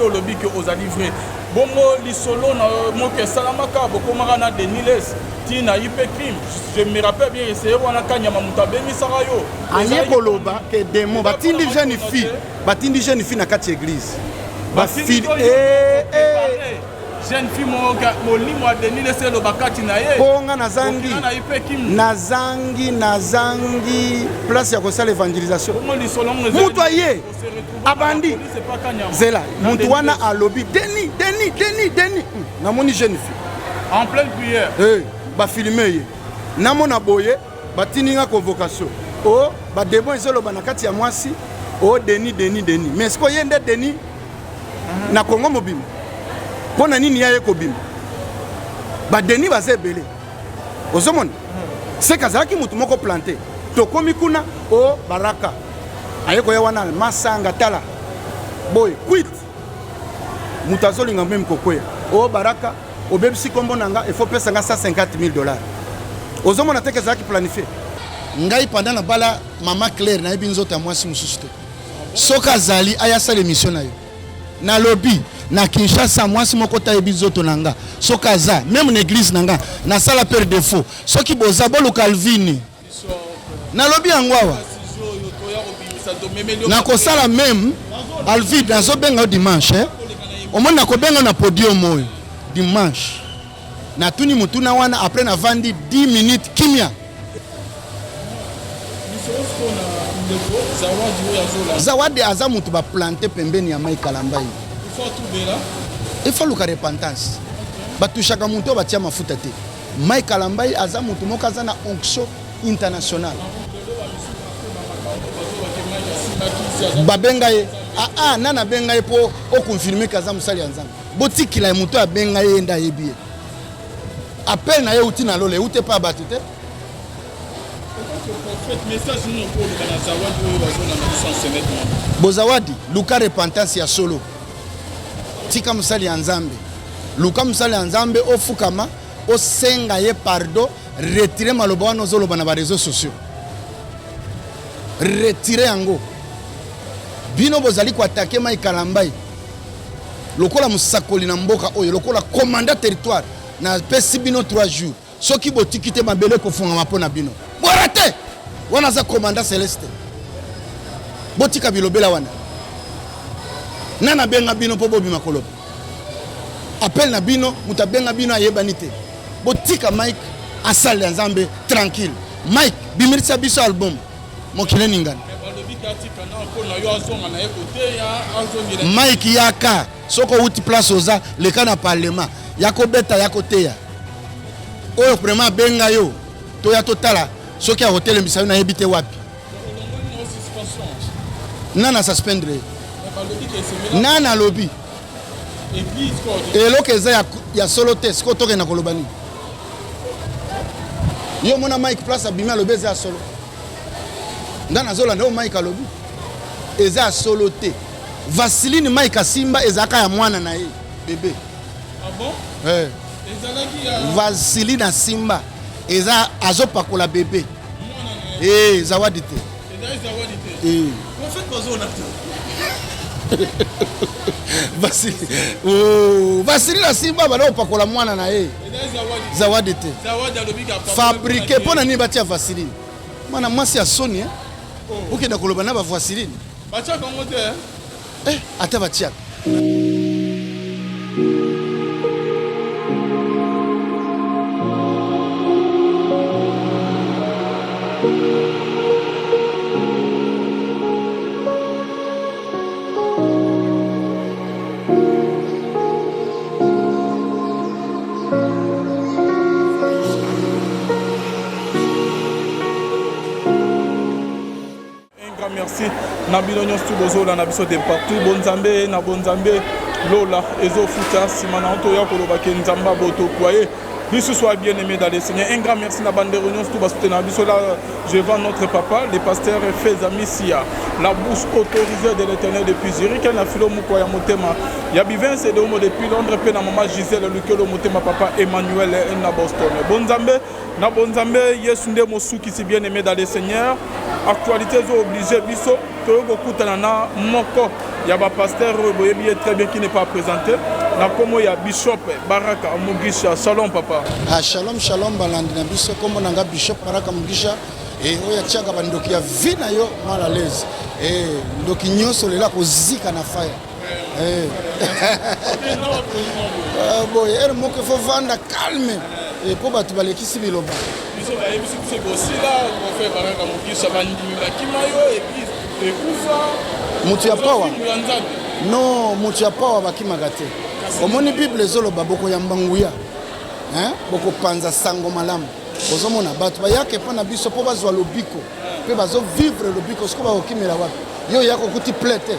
le bic aux a livré. Bongo lisolo na moke salamaka bokomaka na Deniles tina ipe crime. Je me rappelle bien essayer wana kanyama mutabemi sarayo. Aye koloba ke demo batindi jeune fille na kati église. Ba fille jeune fille molimo a Deniles le bakati na ye. Bonga nazangi place ya kosala évangélisation. Mutu aye abandi zela mutu wana alobi Denis namoni jeune fille en pleine prière ba filmer ye namona boye batininga convocation o ba debo ezolo bana kati ya mwasi o Denis mais est-ce que yende Denis na Congo mobima pona nini yaye kobima ba Denis bazebele ozomona c'est kazaki mutu moko planté tokomi kuna o baraka ayeko ya wana masanga tala boy quit mutazo linga même kokoya o baraka o bebisi kombo nanga il faut pesa nga $150,000 ozomona teke zaki planifier ngai pendant na bala mama Claire na ebinzo ta mwasi mususu te soka zali aya sa l'émission na yo na lobby na Kinshasa mwasi moko ta ebinzo to nanga soka za même na église nanga na sala per défaut soki boza bolo Calvini na lobby angwawa na kosala même alvide nazo benga dimanche au moins na kobenga na podium moyo dimanche na tuni mutuna wana après na vandi 10 minutes kimia zawadi aza mutu ba planter pembeni ya mai kalambai il faut luka repentance batushaka mutu batia mafuta te mai kalambai aza mutu moko aza na onction internationale babenga ye nana benga ye po o confirmer kaza musali ya nzambe botikila ye mutu abenga ye nda yebi appel na ye uti na lole ute pa batu te bozawadi luka repentance ya solo tika musali ya nzambe luka musali ya nzambe ofukama osenga ye pardon retirer maloba wana ozoloba na ba réseaux sociaux retirer yango bino bozali ko attaquer mai kalambai lokola musakoli na mboka oyo lokola commandant territoire na pesi bino 3 jours soki botikite mabele ko funga mapona bino borate wana za commandant Celeste botika bilobela wana nana benga bino po bobi makoloba appel na bino mutabenga bino ayebanite botika Mike asale nzambe tranquille Mike bimirisa biso album mokile ningana Mike yaka soko uti place oza leka na parlement yako beta yako teya oyo vraiment benga yo to ya totala soki a hotel misayo na yebite wapi nana suspendre nana lobby eloko eza ya solo te siko toke na kolobani yo mona Mike place abimi alobi eza ya solo ndana zola ndo Mike alobi eza ya solo te Vaseline Mike asimba ezaka ya mwana na ye bébé ah bon ezalaki ya Vaseline asimba eza azopakola bébé zawadi te en fait bazona Vaseline asimba bana opakola mwana na ye zawadi te fabriqué pona nini batia Vaseline mwana mwasi ya soni ukenda koloba na ba Vaseline batia kongo te ata batia merci na bilonyo stubozola na biso de partout bonzambe lola ezo futa simana to ya koloba ke nzamba boto kwaye Biso soit bien aimé dans les Seigneurs. Un grand merci à la bande de réunion, tout soutenir. Biso là, je vends notre papa, le pasteur Feza Missia, la bouche autorisée de l'Éternel depuis Zurich, na filo mukoya motema. Ya bivin c'est de homo depuis Londres, pe na maman Gisèle Lukelo motema papa Emmanuel na Boston. Bonzambe, Yesunde Mosuki si bien aimé dans les Seigneurs. Actualité obligée biso, Togo Kutanana Moko. Il y a un pasteur très bien qui n'est pas présenté. Il y a Bishop Baraka Mugisha. Shalom papa. Ah, shalom, shalom, balandi na biso. Comme on a Bishop Baraka Mugisha. Et oya tchaka bandoki ya vina yo mal à l'aise. Et ndoki nyonso lela ko zika na fire. Bon, il faut faut vendre calme. Et pour battre les qui s'y loba. Bishop c'est aussi là pour faire Baraka Mugisha bandimi bakimayo et puis mutu ya pawa non mutu ya pawa bakimaka te omoni bible ezoloba boko ya mbanguya boko panza sango malamu ozomona bato bayaka epa na biso mpo bazwa lobiko mpe bazovivre lobiko siko bakokimela wapi yo yaka okuti ple te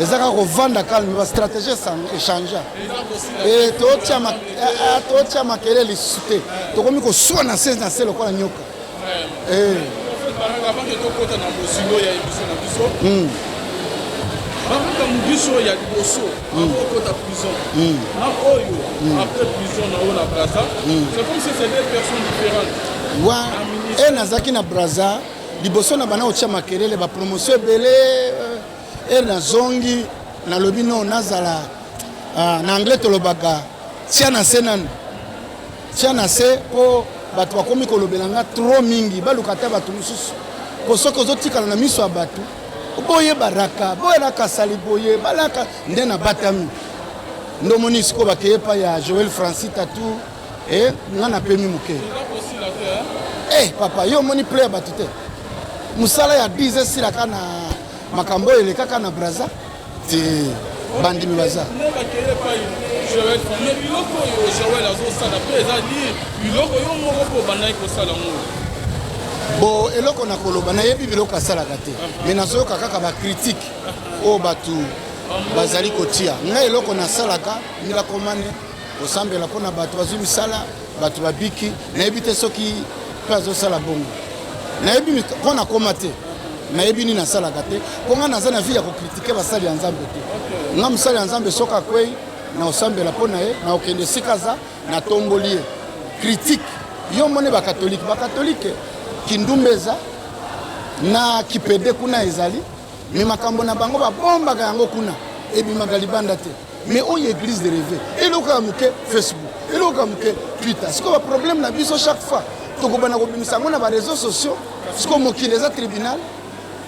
eza kaka kovanda calme bastratégie échangea totia makele lisusu te tokomi koswa na se lokola nyoka avant que tu côté dans Bosilo, il y a une avant Mugisho, il y a du Bosso, avant prison. Après prison, on a Braza. C'est comme si c'était deux personnes différentes. Ouais, et Nazaki na Braza, Liboso na bana otia makelele ba promotion belé et na zongi na lobino nazala na anglais to lobaga tia na senan tia na se po bato bakomi kolobelanga trop mingi balukata bato mususu posoko zotikala na miso ya bato boye baraka boye raka sali boye balaka nde na batami ndo moni siko bakeye pa ya Joël Francis Tatou et ngana pemi muke papa yo moni player bato te musala ya 10 sila kana makambo ele kaka na Braza ti bandimi baza Joël mais biloko yo Joël azosala pe ezali biloko yo moko po bandai kosala ngo bo eloko na koloba na yebi biloko asalaka te mais nazoyoka kaka bacritique oyo bato bazali kotia ngai eloko nasalaka nibakomane kosambela mpona bato bazwi misala bato babiki nayebi te soki mpe azosala bongo nayebi mpo nakoma te nayebi nini nasalaka te mpo ngai naza na vi ya kokritike basali ya nzambe te ngai mosali ya nzambe soki akwei na osambela mpo na ye na okende esika aza na tomboli ye critique yo mone bakatolike kindumba eza na kipede kuna ezali me makambo na bango babombaka yango kuna ebimaka libanda te mais oyo église de rêve eloko ya moke Facebook eloko ya moke Twitter siko baproblème na biso chaque fois tokobana kobimisa yango na bareseau sociaux siko mokili eza tribunal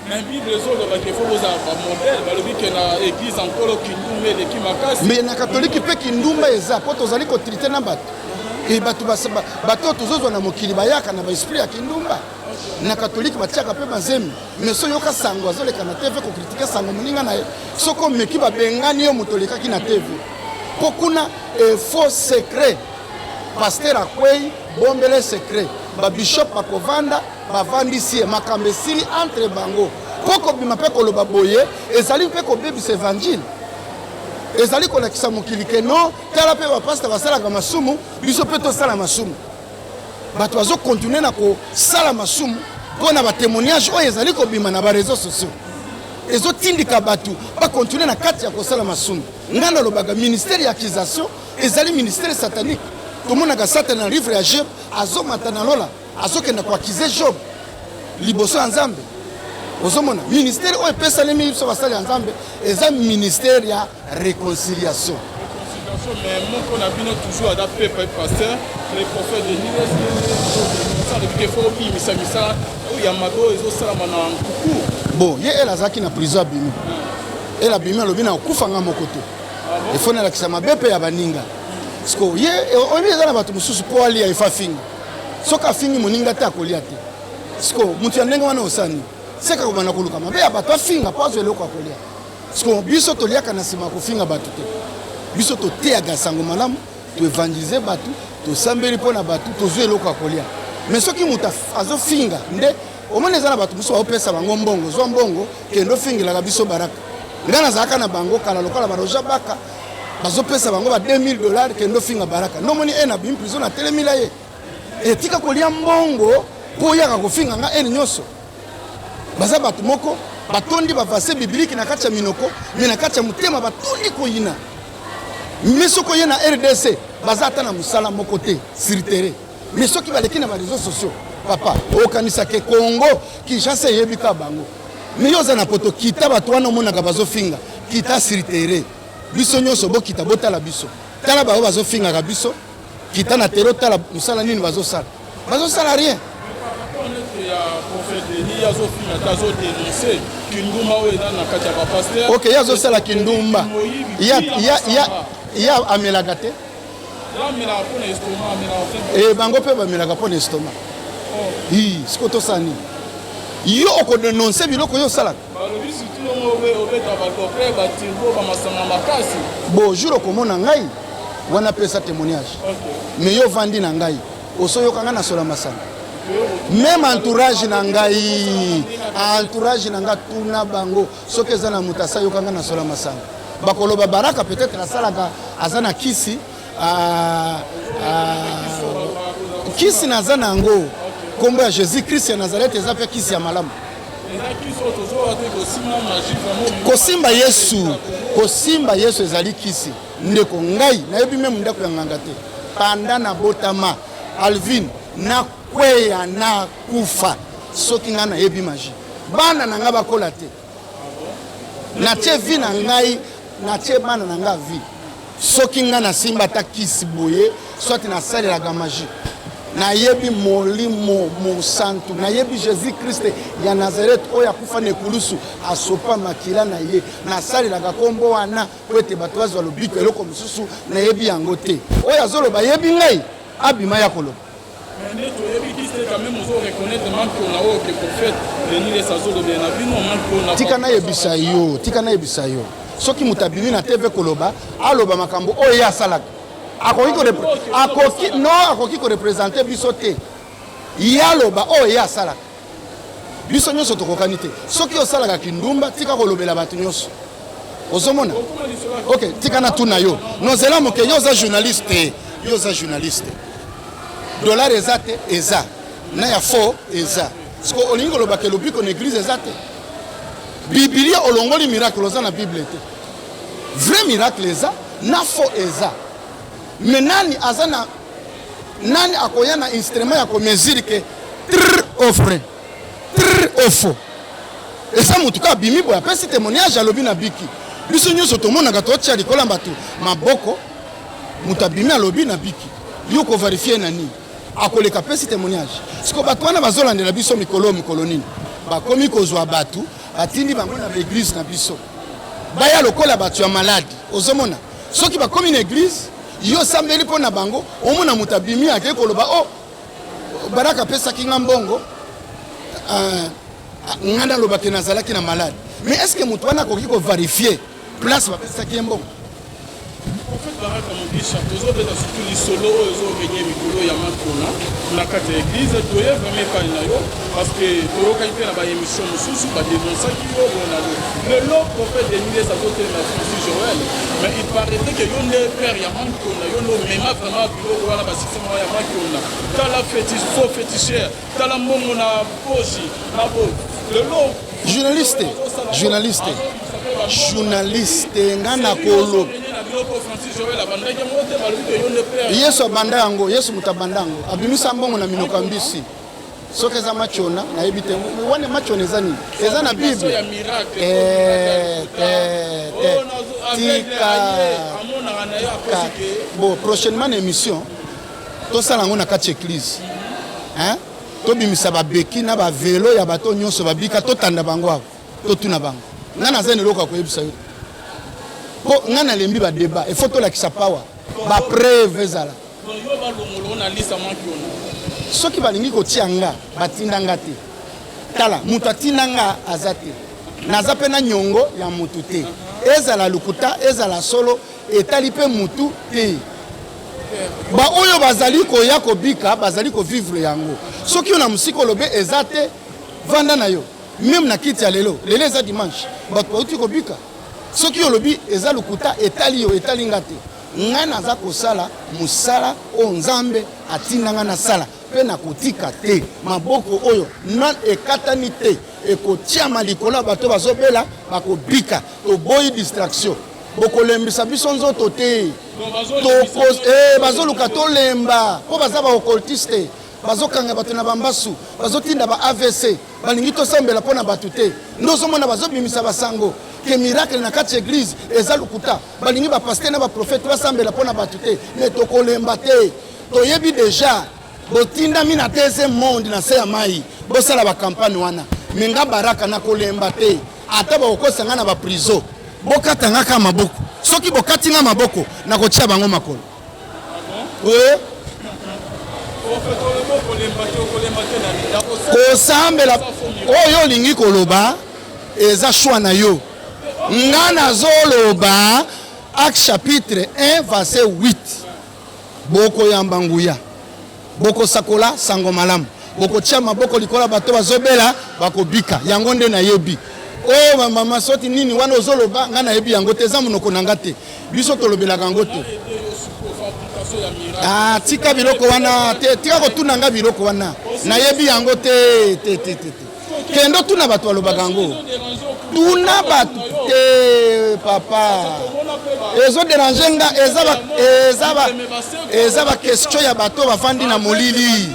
mais bible ezolobaki efo bozala bamodele balobi ke na église ankolo kindumba eleki makasi mais na katolike mpe kindumba eza mpo tozali kotrite na bato e bato tozozwa na mokili bayaka na baesprit ya kindumba na katolike batiaka mpe bazemi mais so yoka sango azoleka na tv kokritike sango moninga na ye soki omeki babengani yo moto olekaki na tv mpo kuna faux secret paster akwei bombele secret babishop bakovanda bavandisi ye makambo esili entre bango mpo kobima mpe koloba boye ezali mpe kobebisa évangile ezali kolakisa mokili ke no tala mpe bapasta basalaka masumu biso mpe tosala masumu bato bazokontinue na kosala masumu mpo na batémoignage oyo ezali kobima na bareseau sociaux ezotindika bato bakontinue na kati ya kosala masumu ngai nalobaka ministère ya accusation ezali ministère satanique tomonaka satana na livre ya Job azomata na lola azokenda koakize Job liboso ya nzambe ozomona ministère oyo epesalemi biso basali ya nzambe eza ministère ya réconciliation mais moko na bino toujours ada pepe pasteur les prophètes de Niles ça depuis qu'il faut bimisa misala ya mago ezosalama na nkuku bon ye elle azaki na prison abimi elle abimi alobi na okufanga moko te efo nalakisa mabe mpe ya baninga siko ye oyebi eza na bato mosusu mpo alia efa finga soki afingi moninga te akolia te siko moto ya ndenge wana osani seka kobana koluka mabe ya bato afinga mpo azwa eloko akolia siko biso toliaka na nsima ya kofinga bato te biso toteyaka sango malamu toevangelize bato tosambeli mpo na bato tozwa eloko akolia mais soki moto azofinga nde omoni eza na bato mosusu baopesa bango mbongo zwa mbongo kende ofingelaka biso baraka ngai nazalaka na bango kala lokola baroja baka bazopesa bango ba $2000 kendo finga baraka nomoni ena bim prison na telemila ye etika kolia mbongo po yaka kofinga nga ene nyoso baza batu moko batondi bavase biblike na kati ya minoko me na kati ya mutema batondi koyina me soko ye na RDC baza ata na musala moko te sur terrain me soki baleki na ba réseaux sociaux papa okanisa ke Congo Kinshasa yebika bango me yoza na poto kita batu wana monaka bazofinga kita sur terrain biso nyonso bokita botala biso tala bao bazofinga ka biso kita na tero tala musala nini bazosala rien ok yazosala kindumba ya amelaka te bango mpe bamelaka mpo na estoma siko tosani yo okodénonce biloko yo osalaka bo jour okomona ngai wana pesa témoignage mais yo vandi na ngai osoyoka nga na sola masanga même entourage na ngai tuna bango soki eza na moto asayoka nga na sola masanga bakoloba baraka peut-être asalaka aza na kisi kisi naza na yango kombo ya Jésus Christ ya Nazareth eza mpe kisi ya malamu kosimba Yesu ezali kisi ndeko ngai nayebi meme ndako ya nganga te panda na botama Alvin na kweya na kufa soki nga nayebi magie bana na nga bakola te natie vi na ngai natie bana na nga vi soki nga nasimba ata kisi boye soit nasalelaka magie nayebi molimo mosantu nayebi Jésus Christ ya Nazareth oyo akufa na ekulusu asopa makila na ye nasalelaka kombo wana po ete bato bazwa lobiko eloko mosusu nayebi yango te oyo azoloba yebi ngai abima ya koloba tika nayebisa yo soki moto abimi na TV koloba aloba makambo oyo ye asalaka akoki korepresente biso te yaloba oyo ye asalaka biso nyonso tokokani te soki osalaka kindumba tika kolobela bato nyonso ozomona ok tika na tuna yo nozela moke yo oza journaliste dollar eza te eza na ya fo eza siko olingi kolobaka elobiko na église eza te biblia olongoli miracle oza na bible te vrai miracle eza na fo eza mais nani akoya na instrument ya komesure ke trrr au vrai trrr au faux eza motu ka abimi boye apesi témoignage alobi na biki biso nyonso tomonaka totia likola bato maboko moto abimi alobi na biki yo koverifie na nini akoleka pesi témoignage siko bato wana bazolandela biso mikolo nini bakomi kozwa bato batindi bango na l'église na biso baya lokola bato ya malade ozomona soki bakomi na église yo sambeli mpo na bango omona moto abimi ake koloba baraka apesaki nga mbongo nga nalobaki nazalaki na malade mais est ce que moto wana akoki koverifie place bapesaki ye mbongo baraka mobisha tozobeta surtout lisolo oyo ezorenye mikolo ya makona na kati ya église toye vraiment epai na yo parce que toyokaki mpe na baémission mosusu badénonsaki yo bona lelo prophète Denise azotelema Francis Joël mais il paraîtrait que yo nde père ya makona yo nde omema vraiment biloko wana basistema ya makona tala fo fétichère tala mbongo na poshi na bo lelo journaliste nga na kolo Yesu abanda yango Yesu moto abanda yango abimisa mbongo na minoko mbisi soki eza machona nayebi te wane machona eza nini eza na bible bon prochainement na émission tosala yango na kati église tobimisa babeki na bavelo ya bato nyonso babika totanda bango awa totuna bango nga naza eloko akoyebisa yo po nga nalembi badeba efo tolakisa pawa bapreve ezala soki balingi kotia nga batinda nga te tala moto atinda nga aza te naza mpe na nyongo ya motu te ezala lokuta ezala solo etali mpe motu te baoyo bazali koya kobika bazali kovivre yango soki yo na mosika olobe eza te vanda na yo même na kiti ya lelo eza dimanche bato bauti kobika soki olobi eza lokuta etali yo etali nga te ngai naza kosala mosala oyo nzambe atindanga nasala mpe nakotika te maboko oyo non ekatani te ekotiama likolo ya bato bazobela bakobika toboyi distraction bokolembisa biso nzoto te bazoluka tolemba mpo baza baocultiste bazokanga bato na bambasu bazotinda ba AVC balingi tosambela mpo na bato te ndozomona bazobimisa basango ke miracle na kati église eza lokuta balingi bapaster na baprofete basambela mpo na bato te me tokolemba te toyebi deja botindami na deuxième monde na se ya mai bosala bakampagne wana me nga baraka na kolemba te ata bakokosanga na baprizo bokatanga ka maboko soki bokatinga maboko nakotia bango makolo kosambela oyo olingi koloba eza choix na yo nga nazoloba Acte chapitre 1 verset 8 bokoyamba nguya bokosakola sango malamu bokotia maboko likola bato bazobela bakobika yango nde nayebi oh mama soti nini wana ozoloba nga nayebi yango te eza monoko na nga te biso tolobelaka yango te tika biloko wana tika kotuna nga biloko wana nayebi yango te kendo tuna bato balobaka yango tuna bato te papa ezo déranger nga eza ba question ya bato bafandi na molili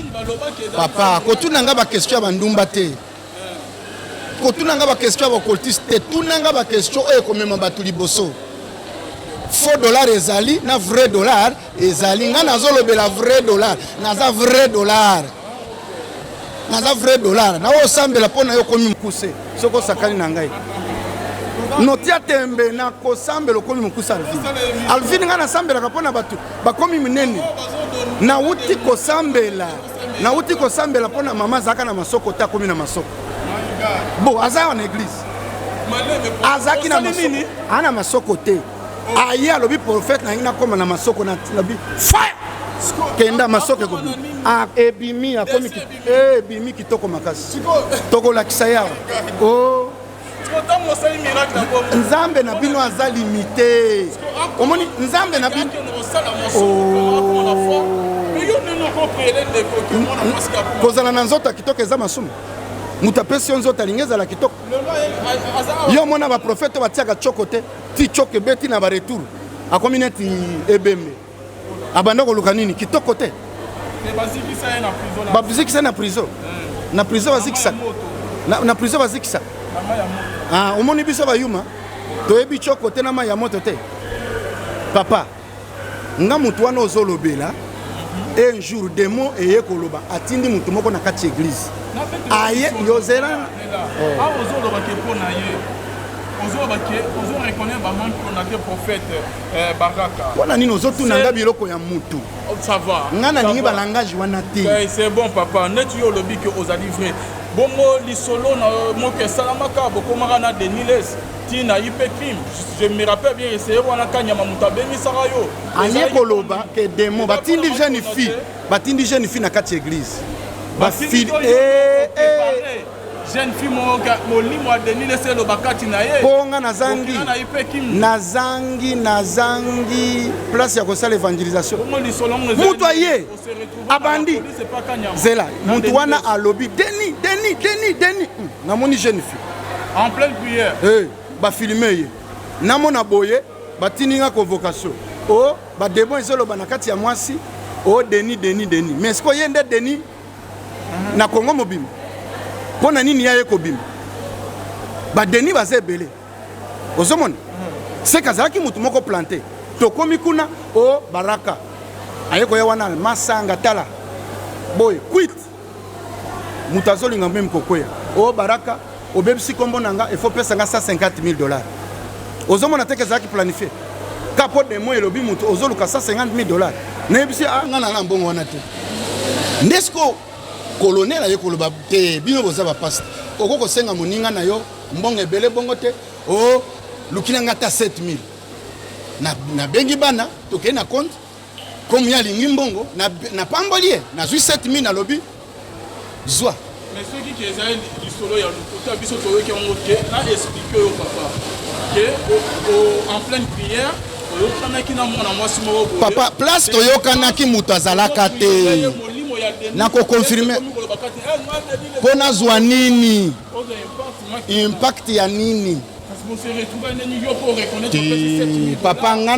papa kotuna nga ba question ya bandumba te kotuna nga ba question ya occultiste te tuna nga ba question oyo komema bato liboso faux dollar ezali na vrai dollar ezali nga nazolobela vrai dollar naza vrai dollar na osambela mpo na yo komi mokuse soko sakani na ngai notia tembe na kosambela komi mokuse alvin nga nasambelaka mpo na bato bakomi minene nauti kosambela mpo na mama azalaka na masoko te akomi na masoko bo aza na église azalaki na masoko ana masoko te aye alobi prophète na ngina koma na masoko na lobi fire kenda masoko ko ebimi akomi ebimi kitoko makasi tokolakisa yawa oh nzambe na bino aza limité omoni nzambe na bino kozala na nzoto kitoko eza masumu mutu apesi yo nzoto alingi ezala kitoko yo mona baprofete batiaka tshoko te ti tshoko ebeti na baretour akomi neti ebembe abanda koluka nini kitoko te bazikisa na prison na prison bazikisa omoni biso bayuma toyebi tshoko te na mai ya moto te papa nga mutu wana ozolobela un jour demo eye koloba atindi mutu moko na kati église aye yozela ozoloba ke pona ye ozo reconnaître ba manque qu'on a des prophètes baraka wana nini ozotuna nga biloko ya mutu ça va nga na lingi ba langage wana te c'est bon papa net yo lobi ke ozali vrai bongo lisolo na moke salamaka bokomaka na Deniles tina ipe crime je me rappelle bien essayer wana kanyama mutabeni sarayo aye koloba ke demo batindi jeune fille na kati église ba fille jeune fille molimo a Deniles le bakati na ye ponga nazangi place ya kosala évangélisation mutu aye abandi zela mutu wana alobi deni namoni jeune fille en pleine prière bafilme ye namona boye batininga convocation o badebo ezoloba na kati ya mwasi o deni mais siko ye nde deni na Kongo mobimba mpo na nini ya ye kobima badeni baza ebele ozomona seka azalaki mutu moko plante tokomi kuna o baraka aye koya wana masanga tala boye quit mutu azolinga meme kokwea o baraka obebisi kombo na nga ifo pesa nga $150,000 ozomona teke ezalaki planifie kapo demo elobi mutu ozoluka $150,000 nayebisi nga na mbongo wana te ndesko colonel aye koloba te bino boza bapasta oko kosenga moninga na yo mbongo ebele bongo te o lukina nga ta 7,000 na bengi bana tokei na compte comme ya lingi mbongo na pamboli ye nazwi 7,000 na lobi zwa mais ceux qui ezali lisolo ya lokuta biso toyoki yango te na explique yo papa en pleine prière papa place toyokanaki moto azalaka te nakokonfirme mpo nazwa nini impact ya nini papa nga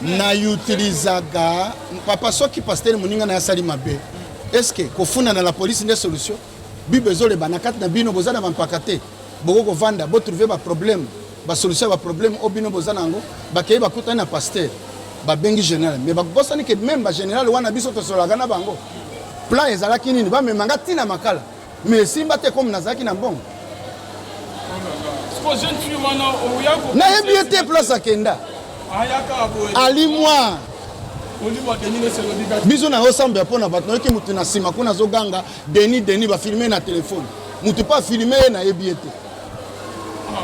nayutilizaga papa soki pasteur moninga na yasali mabe estce kofunda na la police nde solution bible ezoleba na kati na bino boza na bampaka te boko kovanda botrouve baproblème basolution ya baproblème o bino boza na yango bakei bakutani na pasteur babengi général mais bakosani ke même bagénéral wana biso tosolaka na bango plan ezalaki nini bamemanga ntina makala mais esimba te comme nazalaki na mbongo nayebi ye te place akenda alimwa biso na osambela mpo na bato nayoki motu na nsima kuna azoganga deni bafilme na telefone motu mpo afilme ye nayebi ye te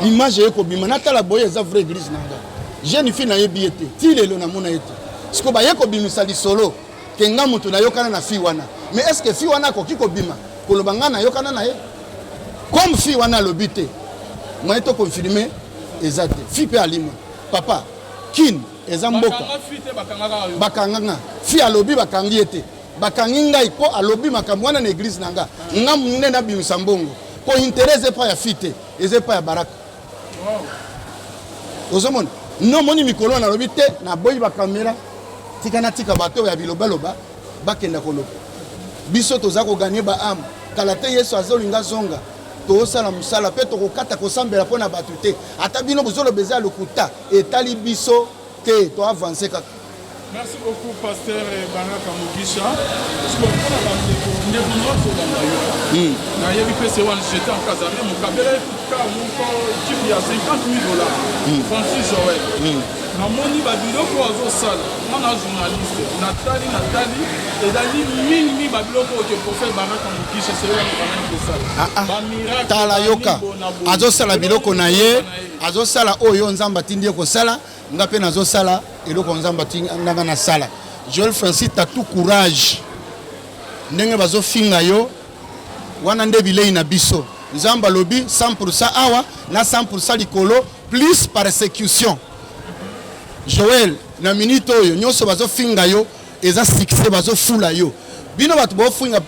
image ekobima natala boye eza vrai église nanga jeune fille nayebi ye te ti lelo namona ye te siko baye kobimisa lisolo ke nga motu nayokana na fille wana mais est ce que fille wana akoki kobima koloba nga nayokana na ye comme fille wana alobi te moye tokonfirme eza te fille mpe alimwa papa kin eza mboka bakanganga fille alobi bakangi ye te bakangi ngai mpo alobi makambo wana na église na nga nga nde nabimisa mbongo mpo intérêt eza epai ya fille te eza epai ya baraka ozomona no moni mikolo nalobi te naboyi bakamera tika na tika bato ya bilobaloba bakenda koloba biso toza koganye baame kala te yesu azolinga zonga tozosala mosala mpe tokokata kosambela mpo na bato te ata bino bozoloba eza lokuta etali biso te toavance kaka. Merci beaucoup, pasteur Baraka Mugisha. J'étais en Casamance, mon cabello il y a $50,000. Francis Joël. Na moni babiloko azosala mwana journaliste Nathalie et dali mingi babiloko ke prophète Baraka Mugisha c'est là ba miracle tala yoka azosala biloko na ye azosala oyo nzamba tindi ko sala nga pe nazosala eloko nzamba tinga na sala Joël Francis tatu courage ndenge bazofinga yo wana nde bilei na biso nzamba lobi 100% awa na 100% likolo plus persécution. Joël na minute oyo nyonso bazofinga yo eza succès bazofula yo bino bato bofinga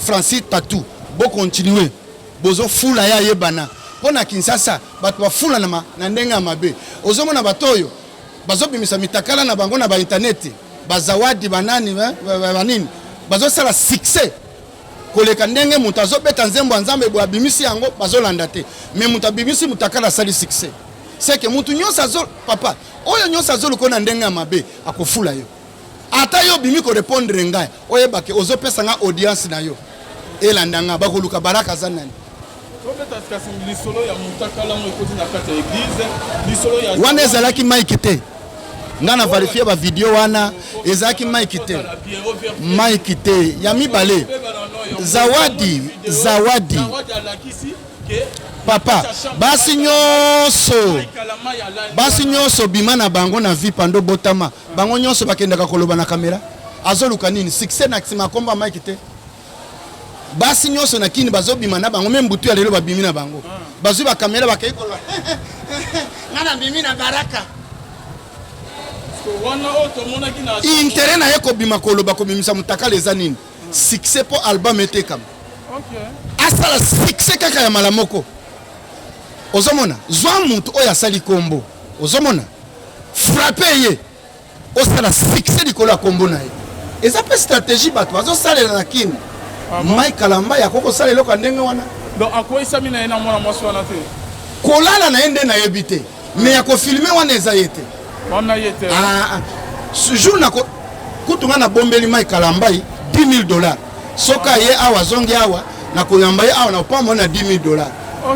Francis tatu bo continuer bozo fula ya yebana pona Kinshasa bato bafula na ndenge ya mabe ozomona bato oyo bazobimisa mitakala na bango na ba internet bazawadi banani banini bazosala succès koleka ndenge mutu azobeta nzembo nzambe bo abimisi yango bazolanda te mais mutu abimisi mutakala sali succès c'est que mutu nyonso azol papa oyo nyonso azoluka na ndenge ya mabe akofula yo ata yo bimi ko répondre ngai oyebake ozopesa nga audience na yo elanda nga bakoluka baraka za nani wana ezalaki mike te nga na verifie ba video wana ezalaki mike te ya mibale zawadi papa basi nyonso bima na bango na vie pando botama bango nyonso bakendaka koloba na kamera azoluka nini succès na ksima komba mike te basi nyonso na kini bazobima na bango même butu ya lelo babimi na bango bazwi ba kamera bakei koloba ngana bimi na baraka intérêt na ye kobima koloba kobimisa mutakala eza nini succès po album etekama asala succès kaka ya malamoko ozomona zwa mutu oyo asali kombo ozomona frappe ye osala succès likolo ya kombo na ye eza mpe stratégie bato bazosalela na kini mai kalamba ya kokosala eloko ya ndenge wana donc akoyisami na ye na mwana mwasi wana te kolala na ye nde nayebi te mais ya kofilme wana eza ye te jour na kutunga na bombeli mai kalambai $10,000 soka ye awa zongi awa na koyamba ye awa na pamba na $10,000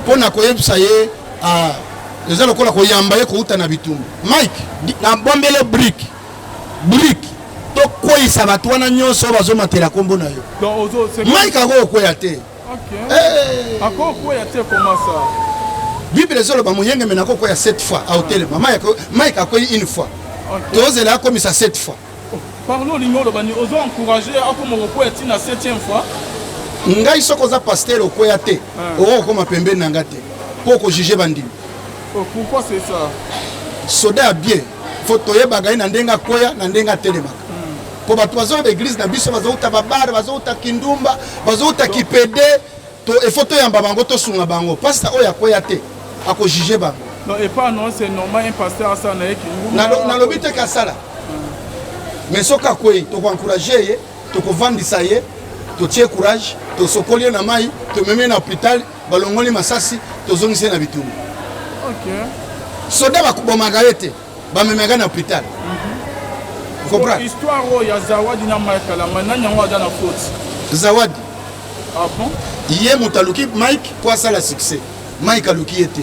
po na koyebisa ye eza lokola koyamba ye kouta na bitumba mike na bombele brick tokweyisa bato wana nyonso bazomatela kombo na yo mike akokoya te bible ezoloba moyenge mena akokoya 7 fois aotelema mike akoyi une fois tozela akomisa 7 fois parlons lingolo bani ozo encourager akomo koya tina 7e fois ngai soko za pasteur okoya te okokoma pembeni na nga te po kojuge bandimi Pourquoi c'est ça? Soda bien. Faut toyer bagaille na ndenga koya na ndenga telema. Pour bato bazo l'église na biso bazo uta babara bazo uta kindumba bazo uta kipede to e photo ya bango to sunga bango. Pasteur oya koya te ako juger bango. Non et pas non c'est normal un pasteur ça na kindumba. Na lobite ka sala. Mais soka koyi to ko encourager ye to ko vandisa ye to tie courage to sokolie na mai to meme na hôpital balongoli masasi to zongise na bitumba. OK. Soda bakubomaka ete bamemeka na hôpital. Comprends? Histoire ya Zawadi na Mike Kalamba nani yango ada na faute. Zawadi. Ah bon? Hier mutaluki Mike kwa sala succès. Mike aluki ete.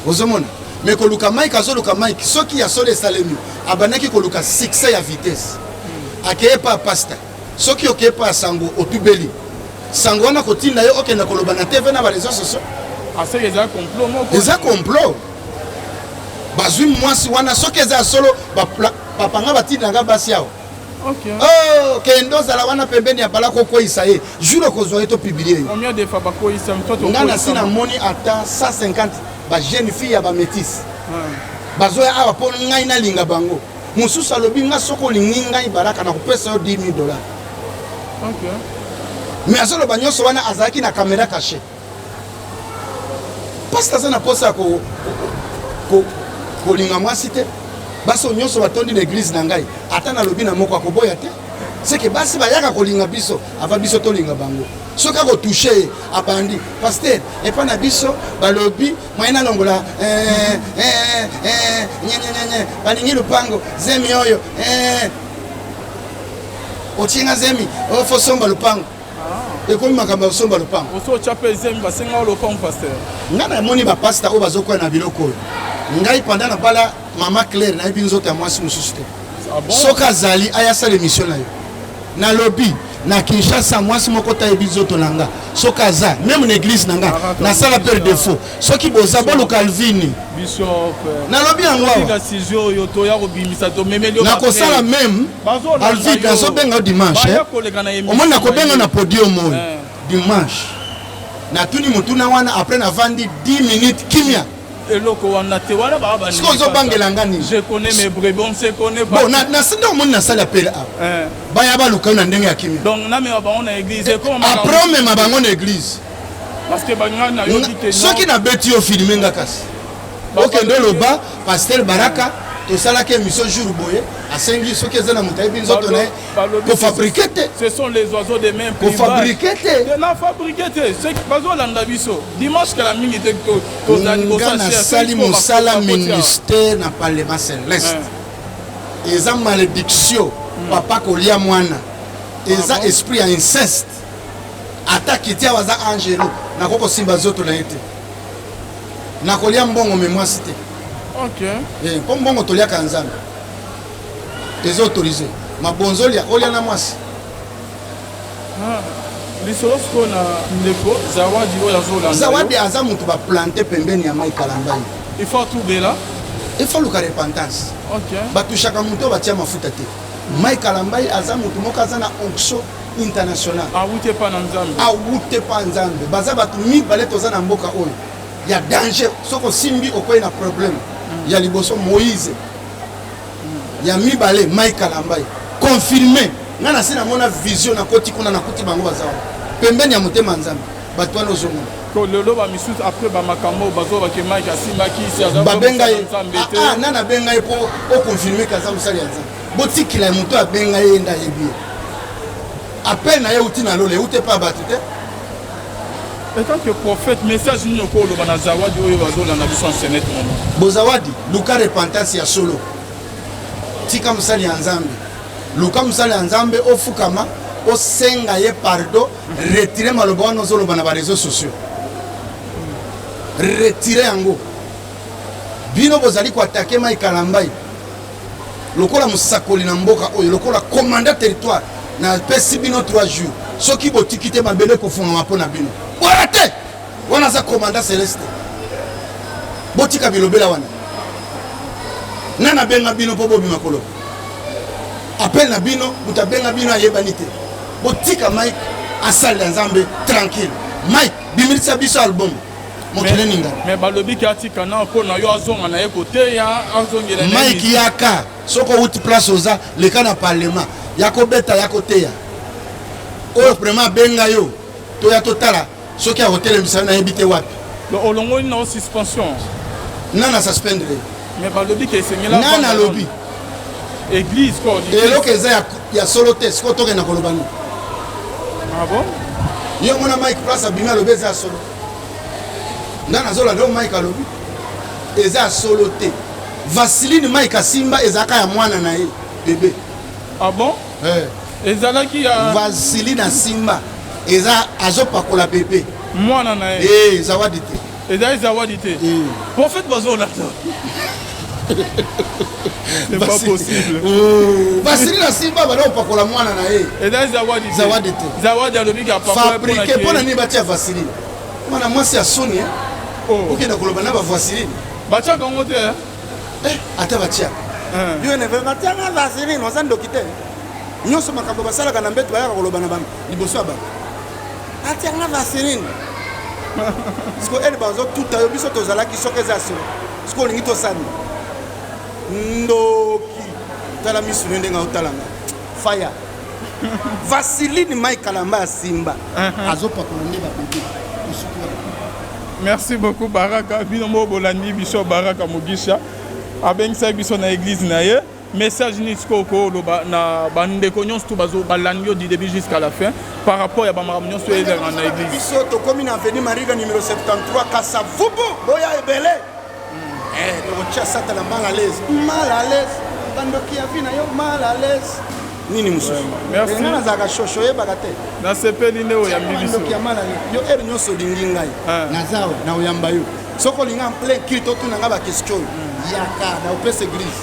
Ozomona. Mais koluka Mike azoluka Mike soki ya sole salemi abanaki koluka succès ya vitesse. Akeye pa pasta. Soki okeye pa sango otubeli. Sango na kotinda yo okenda koloba na TV na ba réseaux sociaux. Ah c'est des complot moko. Des complot. Bazui mwasi wana soki eza solo papanga batinda nga basi yao. OK. Oh, kendo zala wana pembeni ya balako ko isaye. Juro ko zo eto publier. Combien de fois bako isa toi to. Ngana sina moni ata 150 ba jeune fille ya ba métis. Bazo ya awa po ngai na linga bango. Mususu alobi nga soko linginga ibaraka na kopesa yo $10,000. OK. Mais azolo banyoso wana azaki na caméra cachée. Pasteur ça na posa ko linga mwasi te. Baso nyonso batondi na église na ngai ata na lobi na moko akoboya te. C'est que basi bayaka kolinga biso ava biso to linga bango. Soka ko toucher abandi pasteur et pas na biso balobi moyena longola balingi lupango zemi oyo otinga zemi o fo somba lupango. Ekomi makamba somba lupango. Oso chape zemi basenga lupango pasteur. Ngana moni ba pasteur o bazoko na biloko. Ngai pendant na bala Maman Claire na ebinzo ta mwasi mususu te. Soka zali aya sa l'émission na yo. Na lobby na Kinshasa mwasi moko ta ebinzo to nanga. Soka za même l'église nanga na sala per défaut. Soki boza bolo Calvini. Bishop. Na lobby angwa. Na sijo yo to ya robimisa to memeli. Na ko sala même. Alvi na so benga dimanche. Omona na ko benga na podium mo. Dimanche. Na tuni mutuna wana après na vandi 10 minutes kimia. Eloko wana te wana ba ba. Sikozo bangela ngani. Je connais mes brebis, on se connaît pas. Bon na senda mon na sala appel a. Ba ya ba luka na ndenge ya kimi. Donc na me ba on na église comment après même ba on église. Parce que ba ngana yo dite non. Soki na beti yo filmer ngakasi. OK ndo loba pasteur Baraka to sala ke mission jour boye asengi soki ezana mutayi binzo to na ko fabriquer. Ce sont les oiseaux des mains privées. Ko fabriquer. Na fabriquer. C'est bazo landa biso. Dimanche kala mingi te to zali ko sali musala ministère na parlement céleste. Eza malédiction papa kolia mwana. Eza esprit ya inceste. Attaque tia waza angelo na koko simba zoto na ete. Na kolia mbongo mémoire cité. OK. Comme mbongo tolia kanzana. Les autorisés. Ma bonzolia olia na mwasi. Lisolo sko na ndeko Zawadi oya zola. Zawadi aza mutu ba planter pembeni ya Mike Kalamba. Il faut tout bela. Il faut le repentance. OK. Batushaka mutu batia mafuta te. Mike Kalamba aza mutu mokaza na onction international. Awute pa na nzambe. Awute pa nzambe. Baza batu mi balé toza na mboka oyo. Ya danger soko simbi okoy na problème. Ya liboso Moïse. Ya mi balé Mike Kalamba. Confirmé. Nana sina mona vision na koti kuna na kuti bango bazawa. Pembeni ya motema nzambe. Bato wana ozomona. Ko lelo ba misusu après ba makambo bazo ba ke Mike asimbaki si aza. Babenga ye. Nana benga ye pour confirmer kaza musali ya nzambe. Botikila muto abenga ye nda yebi. Appel na ye uti na lole ute pa batute. En tant que prophète, message nous ko lo bana Zawadi oyo bazo la na biso senet momo. Bozawadi luka repentance ya solo. Tika musali ya nzambe. Luka musali ya nzambe ofukama osenga ye pardon, retirer maloba wana ozoloba na ba réseaux sociaux. Retirer yango. Bino bozali ko attaquer Mike Kalamba. Lokola musakoli na mboka oyo lokola commandant territoire na pesi bino 3 jours. Soki botiki te mabele ko funga mapona bino. Wala te. Wana za commandant Céleste. Botika bilobela wana. Nana benga bino po bobi makolo. Appel na bino, mutabenga bino ayebani te. Botika Mike asali nzambe tranquille. Mike bimirisa biso album. mais balobi ki atikana mpona yo azonga na ye koteya azongela Mike yaka soko uti place oza leka na parlement ya kobeta ya koteya oyo vraiment benga yo to ya totala soki ya hotel mbisa na yebite wapi olongo na suspension nana suspendre mais balobi ki esengela nana lobi église quoi eloko eza ya solo te siko tokenda koloba no ah bon yo mona Mike place abimi alobi eza solo nana zola ndo Mike alobi eza solo te Vaseline Mike asimba ezaka ya mwana na ye bébé ah bon ezalaki ya Vaseline asimba eza azopakola bébé mwana na ye zawadi te ezali zawadi te prophète bazola c'est pas possible Vaseline asimba bana opakola mwana na ye ezali zawadi te zawadi alobi ka papa fabriqué mpona nini batia Vaseline mwana mwasi ya soni okenda koloba na bavaseline batiaka yango te ata batiaka yo neve batiaka Vaseline oza ndoki te nyonso makambo basalaka na mbeto bayaka koloba na liboso ya bato atiaka Vaseline siko ele bazotuta yo biso tozalaki soki eza solo siko olingi tosani ndoki tala misu no ndenge otalanga fire Vaseline Mike Alamba asimba azopakola nde babebe merci beaucoup Baraka bino mo bolandi biso Baraka Mugisha abengisa biso na église na ye message ni skoko loba na bandeko nyonso to bazo balandi du début jusqu'à la fin par rapport à bamakambo nyonso ezanga na église biso to komi na avenue Mariga numéro 73 Kasavubu boya ebele tokotia sata na mal à l'aise bandoki ya vina yo mal à l'aise nini mususu merci nazaka shosho yebaka te nasepeli nde oyambi biso yo ere nyonso olingi ngai nazawa na oyamba yo soki olinga en plein cri totuna nga bakestion yaka na opesa église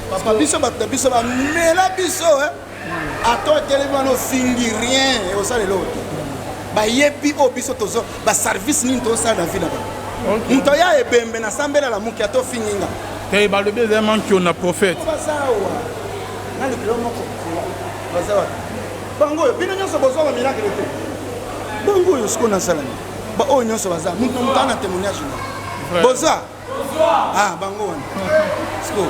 papa biso bato na biso bamela biso ato etelemi wana ofingi rien osalelo te bayebi oyo biso tozo baservice nini tozosala na vie na bango moto ya ebembe na sambela la moki ato finginga te balobi ezalema kio na prophète bazawa na likilo moko bazawa bango oyo bino nyonso bozwa bamiracle te bango oyo siko nasalani baoyo nyonso baza moto ana témoignage na boza bango wana siko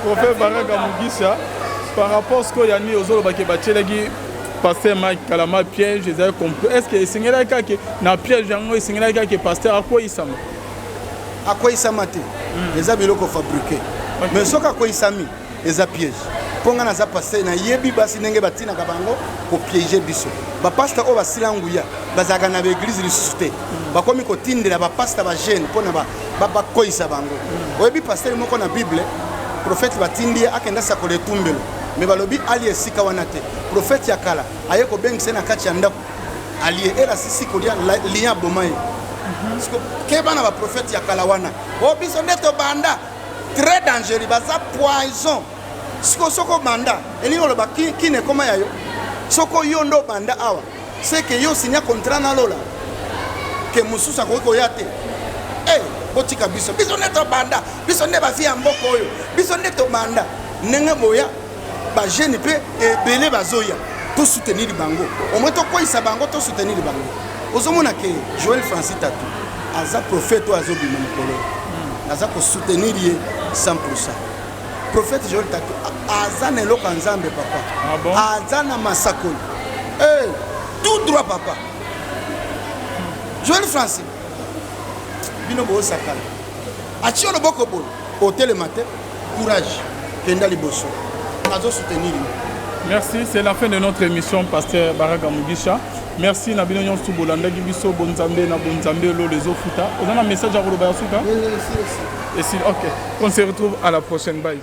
prophète Baraka Mugisha par rapport ce qu'il y a ni aux autres qui batielaki pasteur Mike Kalama piège ezali compris est-ce que esengela kaka na piège yango esengela kaka pasteur akoyisama te eza biloko fabriqué mais soki akoyisami eza piège mponga naza pasteur nayebi basi ndenge batinaka bango kopiége biso bapasteur oyo basila nguya bazalaka na baeglise lisusu te bakomi kotindela bapasteur bajeune mpona bakoyisa bango oyebi pasteur moko na bible prophète batindi ye akenda sakola etumbelo me balobi ali esika wana te prophète ya kala aye kobengisa na kati ya ndako alie elasisi kolia liya boma ye keba na baprophète ya kala wana o biso nde tobanda très dangereux baza poison soko banda elingi oloba kini ekoma ya yo soko yo ndo banda awa seke yo sinya contrat na lola ke mosusu akoki koya te botika biso nde tobanda biso nde bavi ya mboka oyo biso nde tobanda ndenge boya bajeune mpe ebele bazoya tosoutenir bango omoi tokoyisa bango tosoutenir bango ozomona ke Joël Francis Tatu aza prophète oyo azobima mokolo naza kosoutenir ye 100%. Prophète Joël Tatu aza na eloko ya nzambe papa aza na masakoli tout droit papa Joël Francis bino bosakala atie loboko boye otelema te courage kenda liboso azo soutenir. Merci, c'est la fin de notre émission pasteur Baraka Mugisha. Merci na bino nyonso bolandaki biso bonzambe na bonzambe lo les ofuta. On a un message à Robert Souka. Oui. Et si OK, on se retrouve à la prochaine bye.